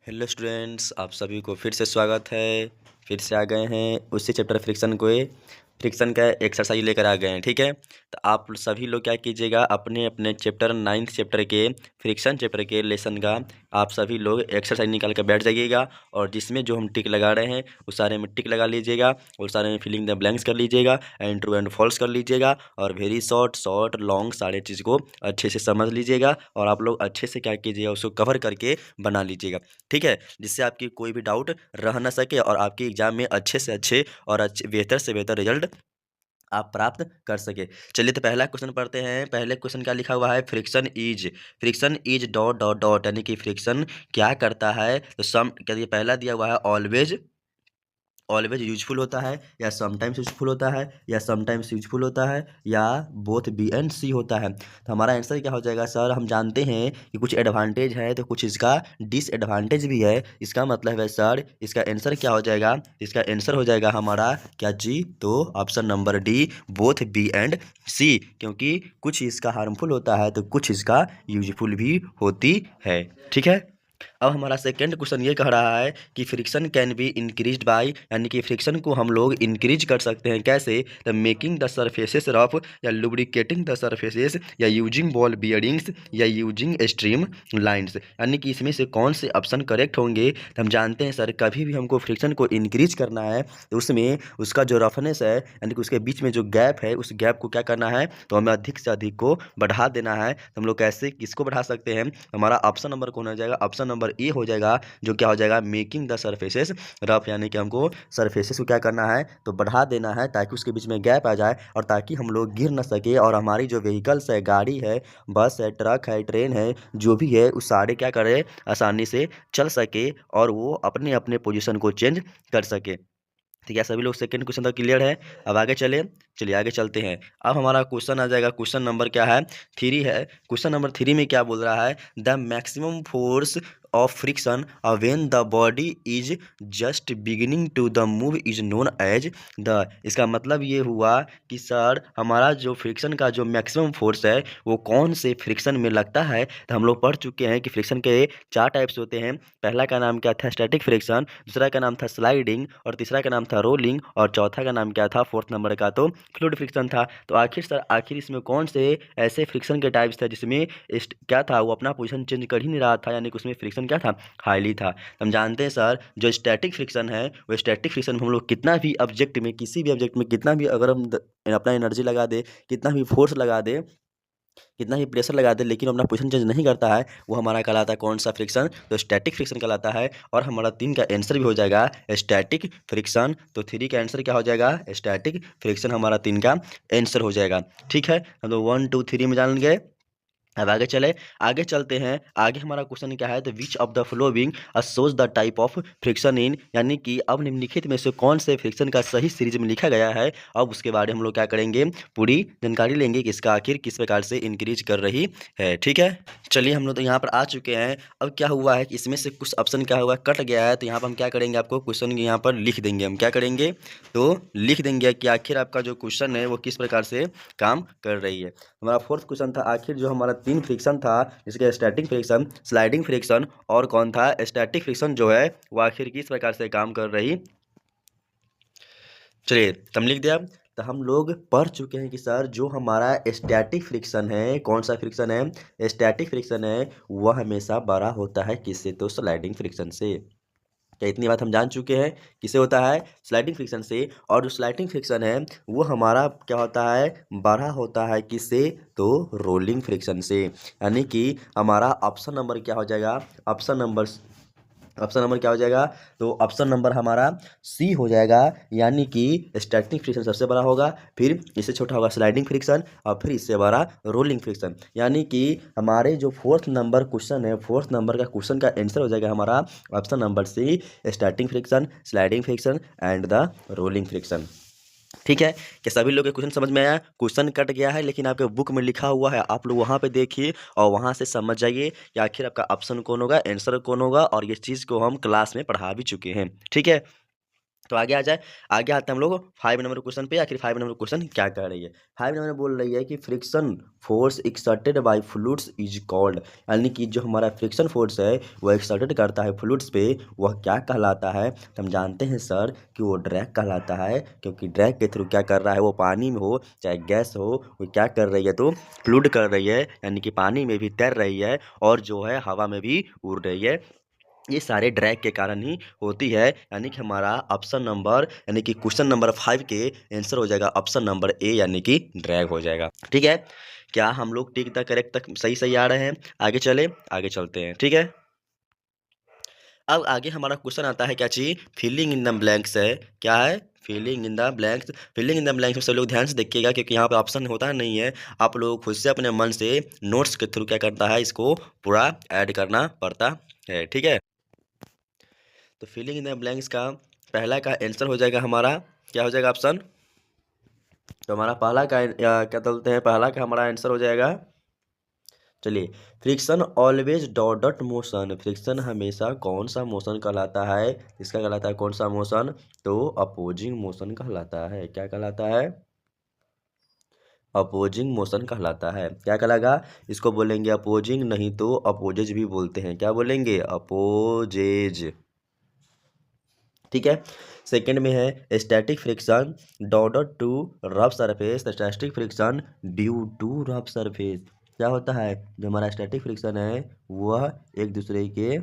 Hello students, आप सभी को फिर से स्वागत है। फिर से आ गए हैं उसी चैप्टर फ्रिक्शन का एक्सरसाइज लेकर आ गए हैं। ठीक है, तो आप सभी लोग क्या कीजिएगा, अपने अपने चैप्टर 9th चैप्टर के फ्रिक्शन चैप्टर के लेसन का आप सभी लोग एक्सरसाइज निकाल कर बैठ जाइएगा। और जिसमें जो हम टिक लगा रहे हैं उस सारे में टिक लगा लीजिएगा और सारे में फिलिंग द ब्लैंक्स कर लीजिएगा एंड ट्रू एंड फॉल्स कर लीजिएगा। और वेरी शॉर्ट लॉन्ग सारे चीज़ को अच्छे से समझ लीजिएगा और आप लोग अच्छे से क्या कीजिएगा, उसको कवर करके बना लीजिएगा। ठीक है, जिससे आपकी कोई भी डाउट रह ना सके और आपकी एग्जाम में अच्छे से अच्छे और अच्छे बेहतर से बेहतर रिजल्ट आप प्राप्त कर सके। चलिए, तो पहला क्वेश्चन पढ़ते हैं। पहले क्वेश्चन क्या लिखा हुआ है, friction is dot dot dot, यानी कि फ्रिक्शन क्या करता है। तो सम क्या ये पहला दिया हुआ है, ऑलवेज यूजफुल होता है, या समटाइम्स यूजफुल होता है, या समटाइम्स यूजफुल होता है, या बोथ बी एंड सी होता है। तो हमारा आंसर क्या हो जाएगा सर, हम जानते हैं कि कुछ एडवांटेज है तो कुछ इसका डिसएडवांटेज भी है। इसका मतलब है सर, इसका आंसर क्या हो जाएगा, इसका आंसर हो जाएगा हमारा क्या जी, तो option number D, both B and C. क्योंकि कुछ इसका हार्मफुल होता है तो कुछ इसका यूजफुल भी होती है। ठीक है, अब हमारा सेकेंड क्वेश्चन ये कह रहा है कि friction can be increased by, यानी कि फ्रिक्शन को हम लोग इंक्रीज कर सकते हैं कैसे, the making the surfaces rough, या लुब्रिकेटिंग द सरफेसेस, या यूजिंग बॉल बियरिंग्स, या यूजिंग स्ट्रीम लाइन्स। यानी कि इसमें से कौन से ऑप्शन करेक्ट होंगे। तो हम जानते हैं सर, कभी भी हमको फ्रिक्शन को इंक्रीज करना है तो उसमें उसका जो रफनेस है, यानी कि उसके बीच में जो गैप है, उस गैप को क्या करना है, तो हमें अधिक से अधिक को बढ़ा देना है। तो हम लोग कैसे किसको बढ़ा सकते हैं, हमारा ऑप्शन नंबर कौन हो जाएगा, ऑप्शन नंबर ए हो जाएगा, जो क्या हो जाएगा, मेकिंग द सरफेसेस रफ। यानी कि हमको सरफेसेस को क्या करना है, तो बढ़ा देना है ताकि उसके बीच में गैप आ जाए और ताकि हम लोग गिर ना सके और हमारी जो व्हीकल्स है, गाड़ी है, बस है, ट्रक है, ट्रेन है, जो भी है, उस सारे क्या करे, आसानी से चल सके और वो अपने अपने पोजीशन को चेंज कर सके। तो क्या सभी लोग सेकंड क्वेश्चन तक क्लियर है। अब आगे चलिए आगे चलते हैं। अब हमारा क्वेश्चन आ जाएगा, क्वेश्चन नंबर क्या है, 3 है। क्वेश्चन नंबर 3 में क्या बोल रहा है, the maximum force of friction when the body is just beginning to the move is known as the. इसका मतलब ये हुआ कि सर, हमारा जो फ्रिक्शन का जो मैक्सिमम फोर्स है वो कौन से फ्रिक्शन में लगता है। तो हम लोग पढ़ चुके हैं कि फ्रिक्शन के 4 टाइप्स होते हैं। पहला का नाम क्या था, स्टैटिक फ्रिक्शन, दूसरा का नाम था स्लाइडिंग, और तीसरा का नाम था रोलिंग, और चौथा का नाम क्या था, फोर्थ नंबर का तो फ्लूइड फ्रिक्शन था। तो आखिर इसमें कौन से ऐसे फ्रिक्शन के टाइप्स थे जिसमें क्या था, वो अपना पोजीशन चेंज कर ही नहीं रहा था, यानी कि उसमें फ्रिक्शन क्या था, हाईली था। तो हम जानते हैं सर, जो स्टैटिक फ्रिक्शन है, वो स्टैटिक फ्रिक्शन में हम लोग कितना भी ऑब्जेक्ट में, किसी भी ऑब्जेक्ट में कितना भी अगर हम अपना एनर्जी लगा दे, कितना भी फोर्स लगा दे, कितना ही प्रेशर लगा दे, लेकिन अपना पोजीशन चेंज नहीं करता है, वो हमारा कहलाता है कौन सा फ्रिक्शन, तो स्टैटिक फ्रिक्शन कहलाता है। और हमारा 3 का आंसर भी हो जाएगा स्टैटिक फ्रिक्शन। तो 3 का आंसर क्या हो जाएगा, स्टैटिक फ्रिक्शन हमारा 3 का आंसर हो जाएगा। ठीक है, हम लोग 1 2 3 में जान गए। अब आगे चलते हैं। आगे हमारा क्वेश्चन क्या है, तो which of the following shows the type of friction in, यानी कि अब निम्नलिखित में से कौन से फ्रिक्शन का सही सीरीज में लिखा गया है। अब उसके बारे में हम लोग क्या करेंगे, पूरी जानकारी लेंगे कि इसका आखिर किस प्रकार से इंक्रीज कर रही है। ठीक है, चलिए हम लोग तो यहाँ पर आ चुके हैं। अब क्या हुआ है कि इसमें से कुछ ऑप्शन क्या हुआ, कट गया है। तो यहाँ पर हम क्या करेंगे, आपको क्वेश्चन यहाँ पर लिख देंगे। हम क्या करेंगे, तो लिख देंगे कि आखिर आपका जो क्वेश्चन है वो किस प्रकार से काम कर रही है। हमारा फोर्थ क्वेश्चन था, आखिर जो हमारा 3 फ्रिक्शन था, जिसके स्टैटिक फ्रिक्शन, स्लाइडिंग फ्रिक्शन और कौन था, स्टैटिक फ्रिक्शन, जो है वो आखिर किस प्रकार से काम कर रही। चलिए तुम लिख दिया। तो हम लोग पढ़ चुके हैं कि सर, जो हमारा स्टैटिक फ्रिक्शन है, कौन सा फ्रिक्शन है, स्टैटिक फ्रिक्शन है, वह हमेशा बड़ा होता है किससे, तो स्लाइडिंग फ्रिक्शन से। क्या इतनी बात हम जान चुके हैं, किसे होता है, स्लाइडिंग फ्रिक्शन से। और जो स्लाइडिंग फ्रिक्शन है वो हमारा क्या होता है, बड़ा होता है किससे, तो रोलिंग फ्रिक्शन से। यानी कि हमारा ऑप्शन नंबर क्या हो जाएगा, ऑप्शन नंबर क्या हो जाएगा, तो ऑप्शन नंबर हमारा सी हो जाएगा। यानी कि स्टैटिक फ्रिक्शन सबसे बड़ा होगा, फिर इससे छोटा होगा स्लाइडिंग फ्रिक्शन, और फिर इससे बड़ा रोलिंग फ्रिक्शन। यानी कि हमारे जो फोर्थ नंबर क्वेश्चन है, फोर्थ नंबर का क्वेश्चन का आंसर हो जाएगा हमारा option number C, starting friction, sliding friction and the rolling friction. ठीक है, क्या सभी लोग के क्वेश्चन समझ में आया। क्वेश्चन कट गया है लेकिन आपके बुक में लिखा हुआ है, आप लोग वहाँ पे देखिए और वहाँ से समझ जाइए कि आखिर आपका ऑप्शन कौन होगा, आंसर कौन होगा। और ये चीज़ को हम क्लास में पढ़ा भी चुके हैं। ठीक है, तो आगे आ जाए, आगे आते हैं हम लोग 5 नंबर क्वेश्चन पे। आखिर 5 नंबर क्वेश्चन क्या कह रही है? 5 नंबर बोल रही है कि friction force exerted by fluids is called, यानी कि जो हमारा फ्रिक्शन फोर्स है वो एक्सर्टेड करता है फ्लूइड्स पे, वह क्या कहलाता है? तो हम जानते हैं सर कि वो ड्रैग कहलाता है, क्योंकि ड्रैग के थ्रू क्या कर रहा है, वो पानी में हो चाहे गैस हो, वो क्या कर रही है? तो फ्लूइड कर रही है, यानी कि पानी में भी तैर रही है और जो है हवा में भी उड़ रही है। ये सारे ड्रैग के कारण ही होती है, यानी कि हमारा ऑप्शन नंबर, यानी कि क्वेश्चन नंबर 5 के आंसर हो जाएगा ऑप्शन नंबर ए, यानी कि ड्रैग हो जाएगा। ठीक है, क्या हम लोग टिक द करेक्ट तक सही सही आ रहे हैं? आगे चले, आगे चलते हैं। ठीक है, अब आगे हमारा क्वेश्चन आता है क्या चीज? फिलिंग इन द ब्लैंक्स है। क्या है? Filling in the blanks. Filling in the blanks में सब लोग ध्यान से देखिएगा, क्योंकि यहाँ पे ऑप्शन होता नहीं है, आप लोग खुद से अपने मन से नोट्स के थ्रू क्या करता है, इसको पूरा ऐड करना पड़ता है। ठीक है, तो फिलिंग इन द ब्लैंक्स का पहला का आंसर हो जाएगा हमारा, क्या हो जाएगा ऑप्शन? तो हमारा पहला का क्या बोलते हैं, पहला का हमारा आंसर हो जाएगा, चलिए, friction always dot dot motion. Friction हमेशा कौन सा मोशन कहलाता है? इसका कहलाता है कौन सा मोशन? तो अपोजिंग मोशन कहलाता है। क्या कहलाता है? अपोजिंग मोशन कहलाता है। क्या कहलाएगा? इसको बोलेंगे अपोजिंग, नहीं तो अपोजेज भी बोलते हैं। क्या बोलेंगे? अपोजेज। ठीक है, सेकंड में है static friction dot to rough surface. Static friction due to rough surface. क्या होता है? जो हमारा स्टैटिक फ्रिक्शन है वह एक दूसरे के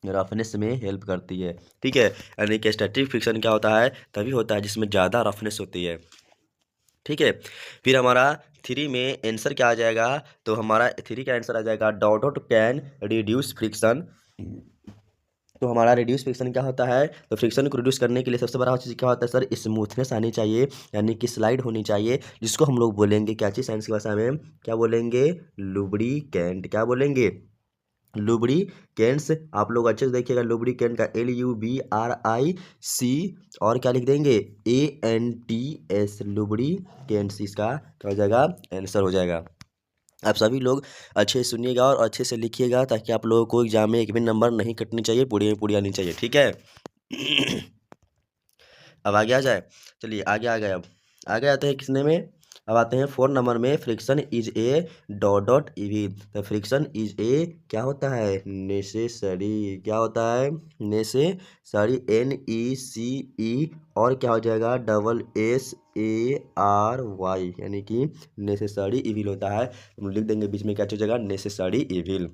रफनेस में हेल्प करती है। ठीक है, यानी कि स्टैटिक फ्रिक्शन क्या होता है? तभी होता है जिसमें ज़्यादा रफनेस होती है। ठीक है, फिर हमारा 3 में आंसर क्या आ जाएगा? तो हमारा 3 का आंसर आ जाएगा dot dot can reduce friction. तो हमारा रिड्यूस फ्रिक्शन क्या होता है? तो फ्रिक्शन को रिड्यूस करने के लिए सबसे बड़ा चीज़ क्या होता है सर? स्मूथनेस आनी चाहिए, यानी कि स्लाइड होनी चाहिए, जिसको हम लोग बोलेंगे क्या चीज़ साइंस की भाषा में? क्या बोलेंगे? लुब्रिकेंट। क्या बोलेंगे? लुब्रिकेंट्स। आप लोग अच्छे से देखिएगा, लुब्रिकेंट का LUBRIC और क्या लिख देंगे? ANTS, lubricants. इसका क्या हो जाएगा? आंसर हो जाएगा। आप सभी लोग अच्छे से सुनिएगा और अच्छे से लिखिएगा, ताकि आप लोगों को एग्जाम में एक भी नंबर नहीं कटनी चाहिए, पूरी में पूरी आनी चाहिए। ठीक है, अब आगे आ जाए, चलिए आगे आ गए। अब आगे आते हैं किसने में? अब आते हैं 4 नंबर में, friction is a dot dot EV. तो फ्रिक्शन इज ए क्या होता है? नेसेसरी। क्या होता है? नेसेसरी, NECE, और क्या हो जाएगा? SSARY, यानी कि नेसेसरी इविल होता है। हम लिख देंगे बीच में क्या हो जाएगा? Necessary evil.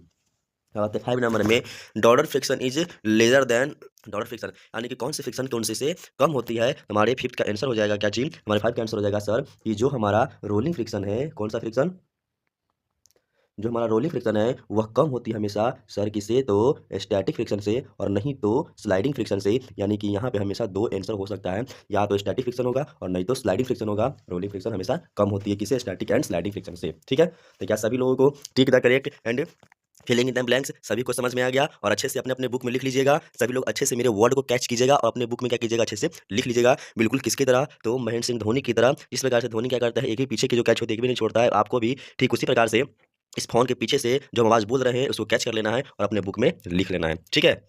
आते 5 नंबर में, dollar friction is lesser than. Dollar friction यानी कि कौन सी फ्रिक्शन कौन सी से कम होती है? हमारे 5th का आंसर हो जाएगा क्या चीज? हमारे 5 का आंसर हो जाएगा सर कि जो हमारा रोलिंग फ्रिक्शन है, कौन सा फ्रिक्शन? जो हमारा रोलिंग फ्रिक्शन है वह कम होती है हमेशा सर किससे? तो स्टैटिक फ्रिक्शन से, और नहीं तो स्लाइडिंग फ्रिक्शन से। यानी कि यहाँ पे हमेशा 2 आंसर हो सकता है, या तो स्टैटिक फ्रिक्शन होगा और नहीं तो स्लाइडिंग फ्रिक्शन होगा। रोलिंग फ्रिक्शन हमेशा कम होती है किसे? स्टैटिक एंड स्लाइडिंग फ्रिक्शन से। ठीक है, तो क्या सभी लोगों को tick the correct and filling in the blanks सभी को समझ में आ गया? और अच्छे से अपने अपने बुक में लिख लीजिएगा। सभी लोग अच्छे से मेरे वर्ड को कैच कीजिएगा और अपने बुक में क्या कीजिएगा? अच्छे से लिख लीजिएगा, बिल्कुल किसकी तरह? तो महेंद्र सिंह धोनी की तरह। जिस प्रकार से धोनी क्या करता है, एक ही पीछे की जो कैच होती है एक भी नहीं छोड़ता है, आपको भी ठीक उसी प्रकार से इस फोन के पीछे से जो हम आवाज़ बोल रहे हैं उसको कैच कर लेना है और अपने बुक में लिख लेना है। ठीक है,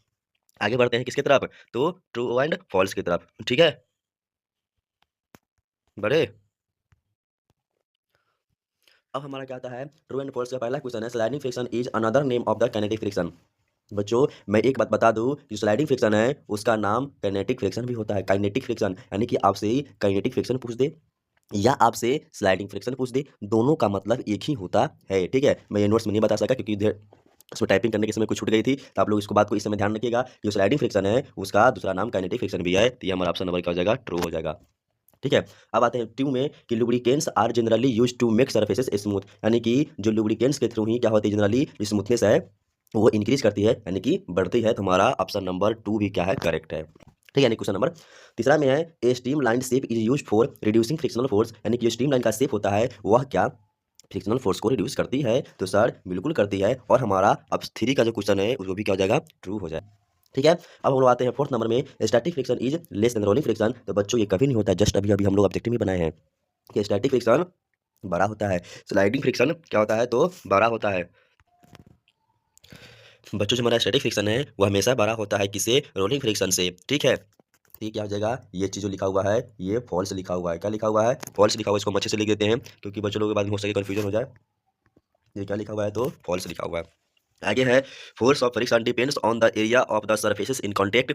आगे बढ़ते हैं किसकी तरफ? तो ट्रू एंड फॉल्स की तरफ। ठीक है, बढ़े। अब हमारा क्या आता है? ट्रू एंड फॉल्स का पहला क्वेश्चन है, sliding friction is another name of the kinetic friction. बच्चों मैं एक बात बता दूं, जो स्लाइडिंग फ्रिक्शन है उसका नाम काइनेटिक फ्रिक्शन भी होता है। काइनेटिक फ्रिक्शन यानी कि आपसे काइनेटिक फ्रिक्शन पूछ दे या आपसे स्लाइडिंग फ्रिक्शन पूछ दे, दोनों का मतलब एक ही होता है। ठीक है, मैं ये नोट्स में नहीं बता सका क्योंकि उसमें टाइपिंग करने के समय कुछ छूट गई थी, तो आप लोग इसको बात को इस समय ध्यान रखिएगा। जो स्लाइडिंग फ्रिक्शन है उसका दूसरा नाम काइनेटिक फ्रिक्शन भी है। तो ये हमारा ऑप्शन नंबर क्या हो जाएगा? ट्रू हो जाएगा। ठीक है, अब आते हैं ट्रू में कि lubricants are generally use to make surfaces smooth, यानी कि जो लुब्रिकेंट्स के थ्रू ही क्या होती है? जनरली स्मूथनेस है वो इंक्रीज करती है, यानी कि बढ़ती है। तो हमारा ऑप्शन नंबर 2 भी क्या है? करेक्ट है। ठीक है, यानी क्वेश्चन नंबर तीसरा में है, a stream line shape is use for reducing frictional force, यानी कि जो स्ट्रीम लाइन का शेप होता है वह क्या फ्रिक्शनल फोर्स को रिड्यूस करती है? तो सर बिल्कुल करती है, और हमारा अब 3 का जो क्वेश्चन है उसको भी क्या हो जाएगा? ट्रू हो जाएगा। ठीक है, अब हम लोग आते हैं 4th नंबर में, static friction is less than rolling friction. तो बच्चों ये कभी नहीं होता है, जस्ट अभी अभी हम लोग ऑब्जेक्टिव में बनाए हैं कि स्टैटिक फ्रिक्शन बड़ा होता है, स्लाइडिंग फ्रिक्शन क्या होता है? तो बड़ा होता है। बच्चों जो हमारा स्टैटिक फ्रिक्शन है वो हमेशा बड़ा होता है किसे? रोलिंग फ्रिक्शन से। ठीक है, तो ये क्या हो जाएगा, ये चीज़ जो लिखा हुआ है ये फॉल्स लिखा हुआ है। क्या लिखा हुआ है, फॉल्स लिखा हुआ है। इसको हम अच्छे से लिख देते हैं क्योंकि बच्चों लोगों के बाद में हो सके कन्फ्यूजन हो जाए। ये क्या लिखा हुआ है, तो फॉल्स लिखा हुआ है। आगे है force of friction depends on the area of the surfaces in contact.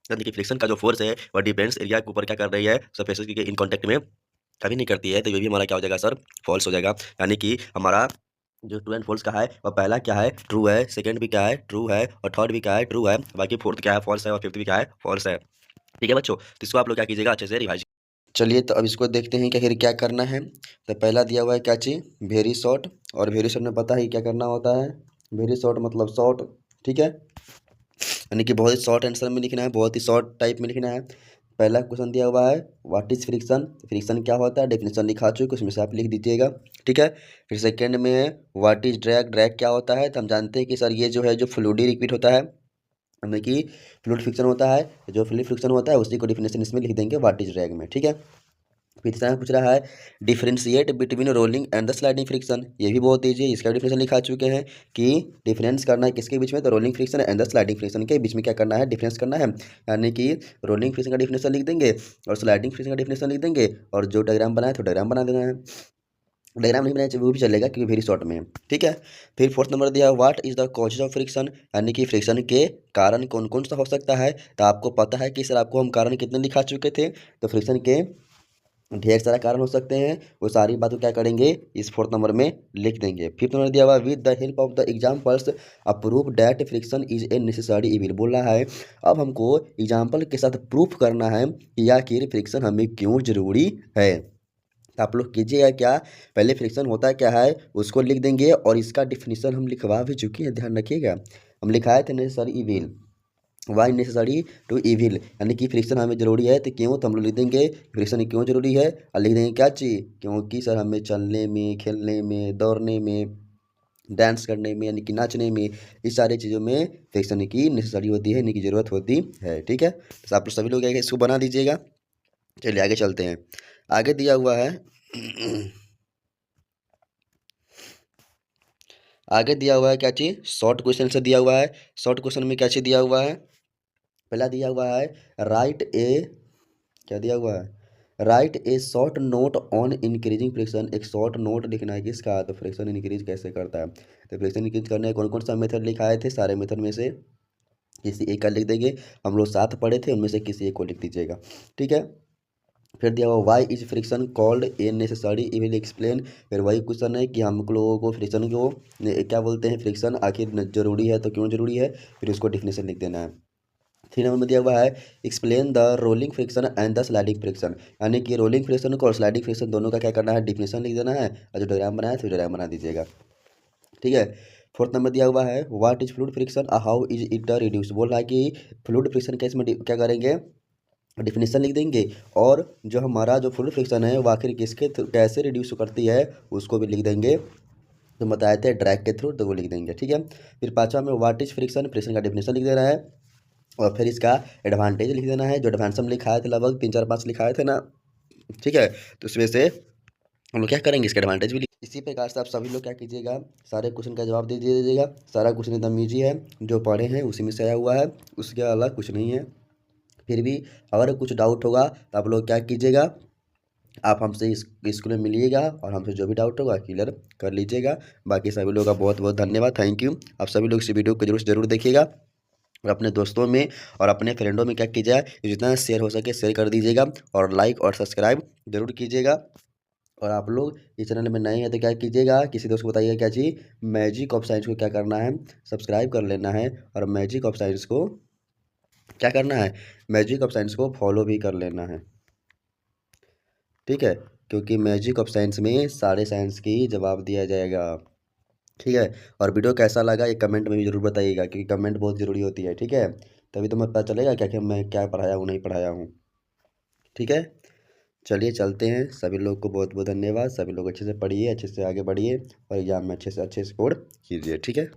यानी कि फ्रिक्शन का जो फोर्स है वह डिपेंड्स एरिया के ऊपर क्या कर रही है, सरफेसेस के इन कॉन्टेक्ट में कभी नहीं करती है। तो ये भी हमारा क्या हो जाएगा सर, फॉल्स हो जाएगा। यानी कि हमारा जो ट्रू एंड फॉल्स का है वह पहला क्या है, ट्रू है, सेकंड भी क्या है, ट्रू है, और थर्ड भी क्या है, ट्रू है, बाकी फोर्थ क्या है, फॉल्स है, और फिफ्थ भी क्या है, फॉल्स है। ठीक है बच्चों, तो इसको आप लोग क्या कीजिएगा, अच्छे से रिवाइज। चलिए तो अब इसको देखते हैं कि आखिर क्या करना है। तो पहला दिया हुआ है क्या चीज़, वेरी शॉर्ट, और वेरी शॉर्ट में पता ही क्या करना होता है, वेरी शॉर्ट मतलब शॉर्ट। ठीक है, यानी कि बहुत ही शॉर्ट आंसर में लिखना है, बहुत ही शॉर्ट टाइप में लिखना है। पहला क्वेश्चन दिया हुआ है व्हाट इज फ्रिक्शन, फ्रिक्शन क्या होता है, डेफिनेशन लिखा चुके, उसमें से आप लिख दीजिएगा। ठीक है, फिर सेकंड में है व्हाट इज ड्रैग, ड्रैग क्या होता है, तो हम जानते हैं कि सर ये जो है जो फ्लूइड रिपीट होता है, यानी कि फ्लूइड फ्रिक्शन होता है, जो फ्लूइड फ्रिक्शन होता है उसी को डेफिनेशन इसमें लिख देंगे व्हाट इज ड्रैग में। ठीक है, फिर तीसरा पूछ रहा है differentiate between rolling and the sliding friction, ये भी बहुत ईजी है, इसका डिफिनेशन लिखा चुके हैं कि डिफरेंस करना है किसके बीच में, तो rolling friction and the sliding friction के बीच में क्या करना है, डिफरेंस करना है। यानी कि रोलिंग फ्रिक्शन का डिफिनेशन लिख देंगे और स्लाइडिंग फ्रिक्शन का डिफिनेशन लिख देंगे, और जो डायग्राम बनाए तो डायग्राम बना देना है, डायग्राम नहीं बनाया चाहिए वो भी चलेगा क्योंकि वेरी शॉर्ट में है। ठीक है, फिर फोर्थ नंबर दिया what is the causes of friction, यानी कि फ्रिक्शन के कारण कौन कौन सा हो सकता है। तो आपको पता है कि सर आपको हम कारण कितने दिखा चुके थे, तो फ्रिक्शन के ढेर सारा कारण हो सकते हैं, वो सारी बातों क्या करेंगे इस फोर्थ नंबर में लिख देंगे। फिफ्थ नंबर दिया हुआ with the help of the examples approve that friction is a necessary evil, बोल रहा है अब हमको एग्जाम्पल के साथ प्रूफ करना है कि आखिर फ्रिक्शन हमें क्यों जरूरी है। तो आप लोग कीजिएगा क्या, पहले फ्रिक्शन होता क्या है उसको लिख देंगे, और इसका डिफिनीशन हम लिखवा भी चुके हैं, ध्यान रखिएगा। हम लिखाए थे necessary evil, why necessary to evil, यानी कि फ्रिक्शन हमें जरूरी है तो क्यों, तो हम लोग लिख देंगे फ्रिक्शन क्यों जरूरी है, और लिख देंगे क्या चीज़, क्योंकि सर हमें चलने में, खेलने में, दौड़ने में, डांस करने में, यानी कि नाचने में, इस सारी चीज़ों में फ्रिक्शन की नेसेसरी होती है, यानी कि ज़रूरत होती है। ठीक है, तो आप लोग सभी लोग क्या इसको बना दीजिएगा। चलिए आगे चलते हैं। आगे दिया हुआ है आगे दिया हुआ है क्या चीज़, शॉर्ट क्वेश्चन से दिया हुआ है। शॉर्ट क्वेश्चन में क्या चीज़ दिया हुआ है, पहला दिया हुआ है राइट ए, क्या दिया हुआ है, right A short note on increasing friction, एक शॉर्ट नोट लिखना है किसका, तो फ्रिक्शन इंक्रीज कैसे करता है। तो फ्रिक्शन इंक्रीज करने कौन कौन सा मेथड लिखाए थे, सारे मेथड में से किसी एक का लिख देंगे, हम लोग साथ पढ़े थे उनमें से किसी एक को लिख दीजिएगा। ठीक है, फिर दिया हुआ why is friction called a necessary evil explain, फिर वही क्वेश्चन है कि हम लोगों को फ्रिक्शन को क्या बोलते हैं, फ्रिक्शन आखिर जरूरी है तो क्यों जरूरी है, फिर उसको डिफिनेशन लिख देना है। 3 नंबर में दिया हुआ है explain the rolling friction and the sliding friction, यानी कि रोलिंग फ्रिक्शन को और स्लाइडिंग फ्रिक्शन दोनों का क्या करना है, डिफिनेशन लिख देना है, और जो डायग्राम बनाया तो डायग्राम बना दीजिएगा। ठीक है, फोर्थ नंबर दिया हुआ है what is fluid friction how is it reduce, बोल रहा है कि फ्लूइड फ्रिक्शन केस में क्या करेंगे, डिफिनेशन लिख देंगे, और जो हमारा जो फ्लूइड फ्रिक्शन है वो आखिर किसके कैसे रिड्यूस करती है उसको भी लिख देंगे, तो बताए थे ड्रैग के थ्रू, तो वो लिख देंगे। ठीक है, फिर पांचवा में व्हाट इज फ्रिक्शन, फ्रिक्शन का डिफिनेशन लिख देना है, और फिर इसका एडवांटेज लिख देना है, जो एडवांस हम लिखाए थे लगभग 3 4 5 लिखाए थे ना। ठीक है, तो उसमें से हम लोग क्या करेंगे इसका एडवांटेज भी इसी प्रकार से आप सभी लोग क्या कीजिएगा, सारे क्वेश्चन का जवाब दे दीजिएगा। सारा क्वेश्चन एकदम ईजी है, जो पढ़े हैं उसी में से आया हुआ है, उसके अलावा कुछ नहीं है। फिर भी अगर कुछ डाउट होगा तो आप लोग क्या कीजिएगा, आप हमसे इस स्कूल में मिलिएगा और हमसे जो भी डाउट होगा क्लियर कर लीजिएगा। बाकी सभी लोगों का बहुत बहुत धन्यवाद, थैंक यू। आप सभी लोग इस वीडियो को जरूर देखिएगा, और अपने दोस्तों में और अपने फ्रेंडों में क्या कीजिएगा, जितना शेयर हो सके शेयर कर दीजिएगा, और लाइक और सब्सक्राइब जरूर कीजिएगा। और आप लोग इस चैनल में नए हैं तो क्या कीजिएगा, किसी दोस्त को बताइएगा क्या चीज़, मैजिक ऑफ साइंस को क्या करना है, सब्सक्राइब कर लेना है, और मैजिक ऑफ साइंस को क्या करना है, मैजिक ऑफ साइंस को फॉलो भी कर लेना है। ठीक है, क्योंकि मैजिक ऑफ साइंस में सारे साइंस की जवाब दिया जाएगा। ठीक है, और वीडियो कैसा लगा ये कमेंट में भी जरूर बताइएगा, क्योंकि कमेंट बहुत ज़रूरी होती है। ठीक है, तभी तो मैं पता चलेगा क्या कि मैं क्या पढ़ाया हूँ नहीं पढ़ाया हूँ। ठीक है, चलिए चलते हैं, सभी लोग को बहुत बहुत धन्यवाद। सभी लोग अच्छे से पढ़िए, अच्छे से आगे बढ़िए, और एग्जाम में अच्छे से स्कोर कीजिए। ठीक है।